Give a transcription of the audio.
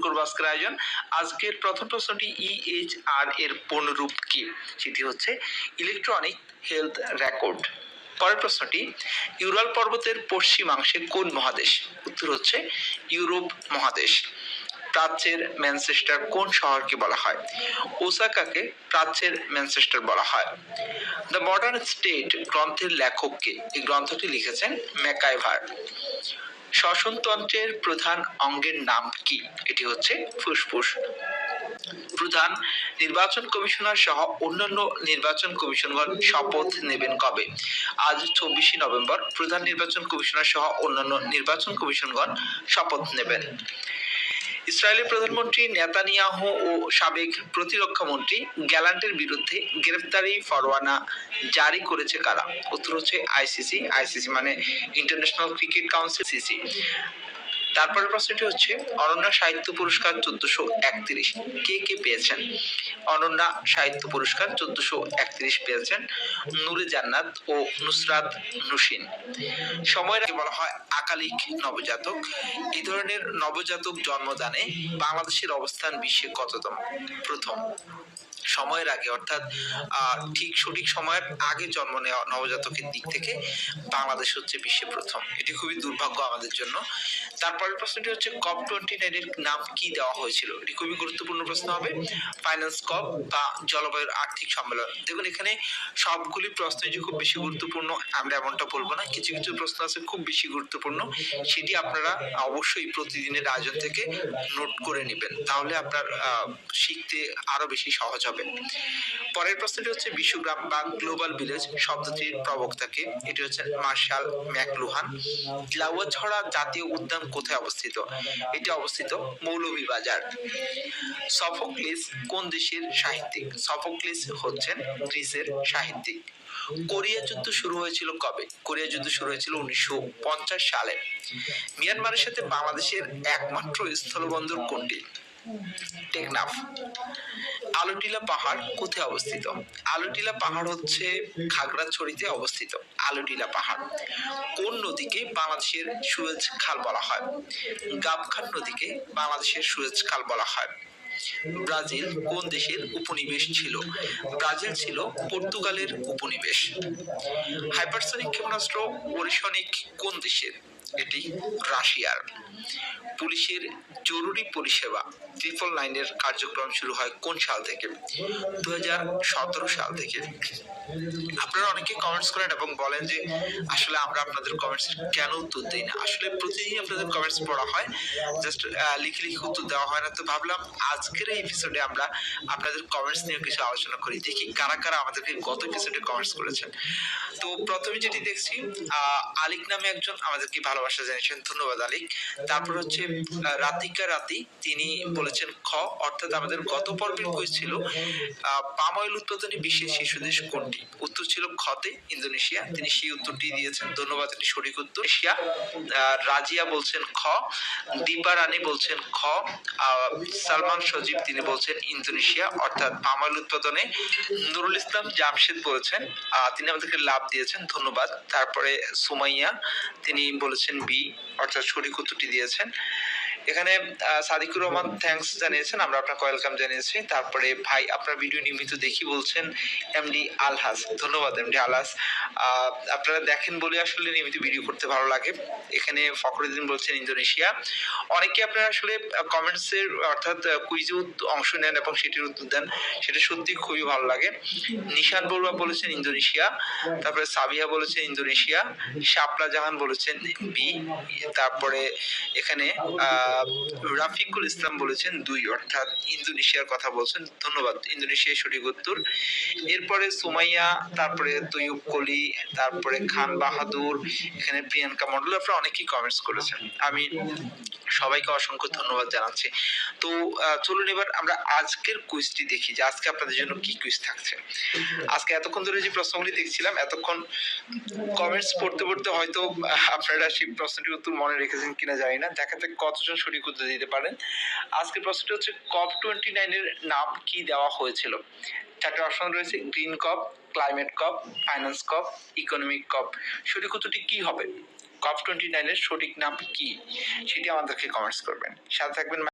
করবো আজকের আয়োজন। আজকের প্রথম প্রশ্নটি EHR এর পূর্ণরূপ কি? সেটি হচ্ছে ইলেকট্রনিক হেলথ রেকর্ড। পরের প্রশ্নটি ইউরাল পর্বতের পশ্চিমাংশে কোন মহাদেশ? উত্তর হচ্ছে ইউরোপ মহাদেশ। প্রাচ্যের ম্যানচেস্টার কোন শহরকে বলা হয়? ওসাকাকে প্রাচ্যের ম্যানচেস্টার বলা হয়। দ্য মডার্ন স্টেট গ্রন্থের লেখক কে? এই গ্রন্থটি লিখেছেন ম্যাকাইভার। শ্বসনতন্ত্রের প্রধান অঙ্গের নাম কি? এটি হচ্ছে ফুসফুস। প্রধান নির্বাচন কমিশনার সহ অন্যান্য নির্বাচন কমিশনগণ শপথ নেবেন কবে? আজ 24 নভেম্বর প্রধান নির্বাচন কমিশনার সহ অন্যান্য নির্বাচন কমিশনগণ শপথ নেবেন। ইসরায়েলের প্রধানমন্ত্রী নেতানিয়াহু ও সাবেক প্রতিরক্ষা মন্ত্রী গ্যালান্টের বিরুদ্ধে গ্রেফতারি পরোয়ানা জারি করেছে কারা? উত্তর হচ্ছে আইসিসি। আইসিসি মানে ইন্টারন্যাশনাল ক্রিকেট কাউন্সিল, সিসি। তারপরের প্রশ্নটি হচ্ছে অনন্যা সাহিত্য পুরস্কার 1431 কে কে পেয়েছেন? অনন্যা সাহিত্য পুরস্কার 1431 পেয়েছেন নূরে জান্নাত ও নুসরাত নুসিন। সময়ের আগে বলা হয় আকালিক নবজাতক। এই ধরনের নবজাতক জন্মদানে বাংলাদেশের অবস্থান বিশ্বে কততম? প্রথম। সময়ের আগে অর্থাৎ ঠিক সঠিক সময়ের আগে জন্ম নেওয়া নবজাতকের দিক থেকে বাংলাদেশ হচ্ছে বিশ্বে প্রথম। এটি খুবই দুর্ভাগ্য আমাদের জন্য। তারপরের প্রশ্নটি হচ্ছে COP29 এর নাম কি দেওয়া হয়েছিল? এটি খুবই গুরুত্বপূর্ণ প্রশ্ন হবে। ফাইন্যান্স কপ বা জলবায়ুর আর্থিক সম্মেলন। দেখুন এখানে সবগুলি প্রশ্নই যে খুব বেশি গুরুত্বপূর্ণ আমরা এমনটা বলবো না, কিছু কিছু প্রশ্ন আছে খুব বেশি গুরুত্বপূর্ণ, সেটি আপনারা অবশ্যই প্রতিদিনের আয়োজন থেকে নোট করে নেবেন, তাহলে আপনার শিখতে আরো বেশি সহজ হবে। পরের প্রশ্নটি হচ্ছে বিশ্বগ্রাম বা গ্লোবাল ভিলেজ শব্দটির প্রবক্তা কে? এটি হচ্ছে মার্শাল ম্যাকলুহান। লাউয়াছড়া জাতীয় উদ্যান কোথায় অবস্থিত? এটি অবস্থিত মৌলভীবাজার। সফোক্লিস কোন দেশের সাহিত্যিক? সফোক্লিস হচ্ছেন গ্রিসের সাহিত্যিক। কোরিয়া যুদ্ধ শুরু হয়েছিল কবে? কোরিয়া যুদ্ধ শুরু হয়েছিল 1950 সালে। মিয়ানমারের সাথে বাংলাদেশের একমাত্র স্থলবন্দর কোনটি? টেকনাফ। আলুটিলা পাহাড় কোথায় অবস্থিত? আলুটিলা পাহাড় হচ্ছে খাগড়াছড়িতে অবস্থিত আলুটিলা পাহাড়। কোন নদীকে বাংলাদেশের সুয়েজ খাল বলা হয়? গাবখান নদীকে বাংলাদেশের সুয়েজ খাল বলা হয়। ব্রাজিল কোন দেশের উপনিবেশ ছিল? ব্রাজিল ছিল পর্তুগালের উপনিবেশ। হাইপারসনিক ক্ষেপণাস্ত্র ওরিশনিক কোন দেশের? এটি রাশিয়ার। পুলিশের জরুরি পরিষেবা 999 এর কার্যক্রম শুরু হয় কোন সাল থেকে? 2017 সাল থেকে। আপনারা অনেকে কমেন্টস করেন এবং বলেন যে আসলে আমরা আপনাদের কমেন্টস কেন উত্তর দেই না। আসলে প্রতিদিন আপনাদের কমেন্টস পড়া হয়, জাস্ট লিখে লিখে উত্তর দেওয়া হয় না। তো ভাবলাম আজকের এই এপিসোডে আমরা আপনাদের কমেন্টস নিয়ে কিছু আলোচনা করি, দেখি কারা কারা আমাদেরকে গত এপিসোডে কমেন্টস করেছেন। তো প্রথমে যেটি দেখছি আলিক নামে একজন আমাদেরকে ভালোবাসা জানিয়েছেন, ধন্যবাদ আলিক। তারপর হচ্ছে রাতিকা রাতি, তিনি বলেছেন খ, অর্থাৎ আমাদের গত পর্বের কুইজ ছিল পাম অয়েল উৎপাদনে বিশ্বের শীর্ষ দেশ কোনটি? উত্তর ছিল খতে ইন্দোনেশিয়া, তিনি সেই উত্তরটি দিয়েছেন, ধন্যবাদ, এটি সঠিক উত্তর। এশিয়া। রাজিয়া বলছেন খ, দীপা রানী বলছেন খ, সালমান সজীব তিনি বলছেন ইন্দোনেশিয়া অর্থাৎ পাম অয়েল উৎপাদনে। নুরুল ইসলাম জামশেদ বলেছেন, তিনি আমাদেরকে লাভ দিয়েছেন, ধন্যবাদ। তারপরে সুমাইয়া তিনি বলেছেন বি অর্থাৎ সঠিক উত্তরটি দিয়েছেন। এখানে সাদিকুর রহমান থ্যাঙ্কস জানিয়েছেন, আমরা আপনাকে ওয়েলকাম জানিয়েছি। তারপরে ভাই আপনার ভিডিও নিয়মিত দেখি বলছেন এমডি আলহাজ, ধন্যবাদ এমডি আলহাজ, আপনারা দেখেন বলে আসলে নিয়মিত ভিডিও করতে ভালো লাগে। এখানে ফখরুদ্দিন বলছেন ইন্দোনেশিয়া। অনেকে আপনারা আসলে কমেন্টসের অর্থাৎ কুইজে অংশ নেন এবং সেটির উত্তর দেন, সেটা সত্যি খুবই ভালো লাগে। নিশান বড়ুয়া বলেছেন ইন্দোনেশিয়া, তারপরে সাবিহা বলেছেন ইন্দোনেশিয়া, শাপলা জাহান বলেছেন বি, তারপরে এখানে রাফিকুল ইসলাম বলেছেন 2 অর্থাৎ ইন্দোনেশিয়ার কথা বলছেন, ধন্যবাদ, ইন্দোনেশিয়ার সঠিক উত্তর। এরপরে সুমাইয়া, তারপরে তৈয়ব কলি, তারপরে খান বাহাদুর, এখানে প্রিয়াঙ্কা মন্ডল, আপনারা অনেকেই কমেন্টস করেছেন, আমি সবাইকে অসংখ্য ধন্যবাদ জানাচ্ছি। তো চলুন এবার আমরা আজকের কুইজটি দেখি যে আজকে আপনাদের জন্য কি কুইজ থাকছে। আজকে এতক্ষণ ধরে যে প্রশ্নগুলি দেখছিলাম, এতক্ষণ কমেন্টস পড়তে পড়তে হয়তো আপনারা সেই প্রশ্নটির উত্তর মনে রেখেছেন কিনা জানি না, দেখা যাক কতজন সঠিক উত্তর দিতে পারেন। আজকের প্রশ্নটি হচ্ছে COP29 এর নাম কি দেওয়া হয়েছিল? 4টি অপশন রয়েছে, গ্রিন কপ, ক্লাইমেট কপ, ফাইন্যান্স কপ, ইকোনমিক কপ। সঠিক উত্তরটি কি হবে? COP29 এর সঠিক নাম কি সেটি আমাদেরকে কমেন্টস করবেন। সাথে থাকবেন।